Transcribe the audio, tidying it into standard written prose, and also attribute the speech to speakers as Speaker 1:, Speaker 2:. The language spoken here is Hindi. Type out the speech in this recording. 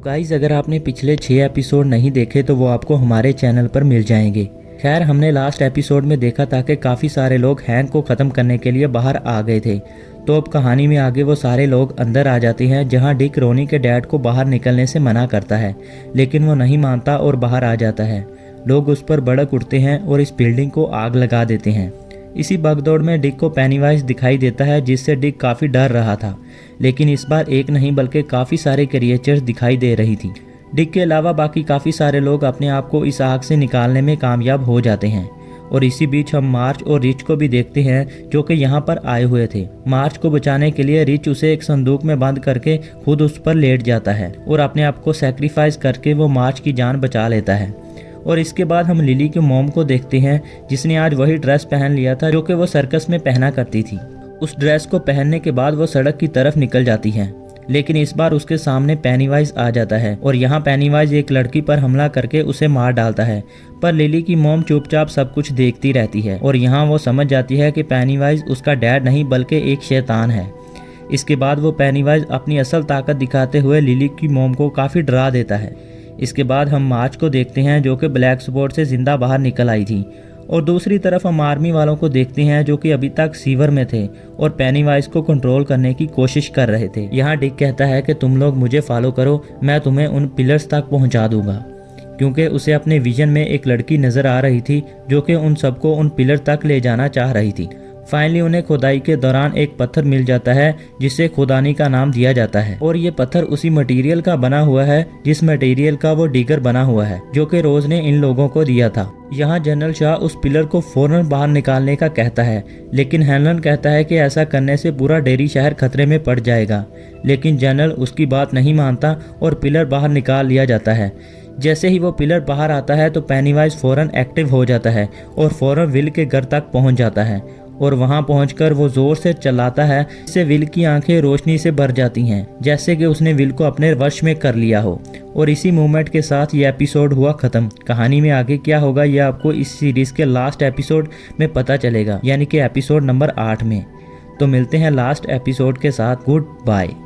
Speaker 1: गाइस, अगर आपने पिछले 6 एपिसोड नहीं देखे तो वो आपको हमारे चैनल पर मिल जाएंगे। खैर, हमने लास्ट एपिसोड में देखा था कि काफ़ी सारे लोग हैंक को ख़त्म करने के लिए बाहर आ गए थे। तो अब कहानी में आगे वो सारे लोग अंदर आ जाते हैं, जहां डिक रोनी के डैड को बाहर निकलने से मना करता है, लेकिन वो नहीं मानता और बाहर आ जाता है। लोग उस पर भड़क उठते हैं और इस बिल्डिंग को आग लगा देते हैं। इसी भगदौड़ में डिक को पेनीवाइज दिखाई देता है, जिससे डिक काफ़ी डर रहा था, लेकिन इस बार एक नहीं बल्कि काफ़ी सारे क्रिएचर्स दिखाई दे रही थी। डिक के अलावा बाकी काफ़ी सारे लोग अपने आप को इस आग से निकालने में कामयाब हो जाते हैं। और इसी बीच हम मार्च और रिच को भी देखते हैं, जो कि यहाँ पर आए हुए थे। मार्च को बचाने के लिए रिच उसे एक संदूक में बंद करके खुद उस पर लेट जाता है और अपने आप को सेक्रीफाइस करके वो मार्च की जान बचा लेता है। और इसके बाद हम लिली के मॉम को देखते हैं, जिसने आज वही ड्रेस पहन लिया था जो कि वो सर्कस में पहना करती थी। उस ड्रेस को पहनने के बाद वो सड़क की तरफ निकल जाती है, लेकिन इस बार उसके सामने पेनीवाइज आ जाता है और यहाँ पेनीवाइज एक लड़की पर हमला करके उसे मार डालता है। पर लिली की मॉम चुपचाप सब कुछ देखती रहती है और यहाँ वो समझ जाती है कि पेनीवाइज उसका डैड नहीं बल्कि एक शैतान है। इसके बाद वो पेनीवाइज अपनी असल ताकत दिखाते हुए लिली की मॉम को काफ़ी डरा देता है। इसके बाद हम मार्च को देखते हैं, जो कि ब्लैक स्पॉट से जिंदा बाहर निकल आई थी। और दूसरी तरफ हम आर्मी वालों को देखते हैं, जो कि अभी तक सीवर में थे और पेनीवाइज को कंट्रोल करने की कोशिश कर रहे थे। यहाँ डिक कहता है कि तुम लोग मुझे फॉलो करो, मैं तुम्हें उन पिलर्स तक पहुँचा दूंगा, क्योंकि उसे अपने विजन में एक लड़की नज़र आ रही थी जो कि उन सबको उन पिलर तक ले जाना चाह रही थी। फाइनली उन्हें खुदाई के दौरान एक पत्थर मिल जाता है, जिसे खुदानी का नाम दिया जाता है। और ये पत्थर उसी मटेरियल का बना हुआ है जिस मटेरियल का वो डिगर बना हुआ है, जो कि रोज ने इन लोगों को दिया था। यहाँ जनरल शाह उस पिलर को फौरन बाहर निकालने का कहता है, लेकिन हेलन कहता है कि ऐसा करने से पूरा डेरी शहर खतरे में पड़ जाएगा। लेकिन जनरल उसकी बात नहीं मानता और पिलर बाहर निकाल लिया जाता है। जैसे ही वो पिलर बाहर आता है तो पेनीवाइज फौरन एक्टिव हो जाता है और फौरन विल के घर तक पहुंच जाता है और वहां पहुंचकर वो जोर से चिल्लाता है, जिससे विल की आंखें रोशनी से भर जाती हैं, जैसे कि उसने विल को अपने वश में कर लिया हो। और इसी मूवमेंट के साथ ये एपिसोड हुआ खत्म। कहानी में आगे क्या होगा ये आपको इस सीरीज के लास्ट एपिसोड में पता चलेगा, यानी कि एपिसोड नंबर 8 में। तो मिलते हैं लास्ट एपिसोड के साथ। Good bye.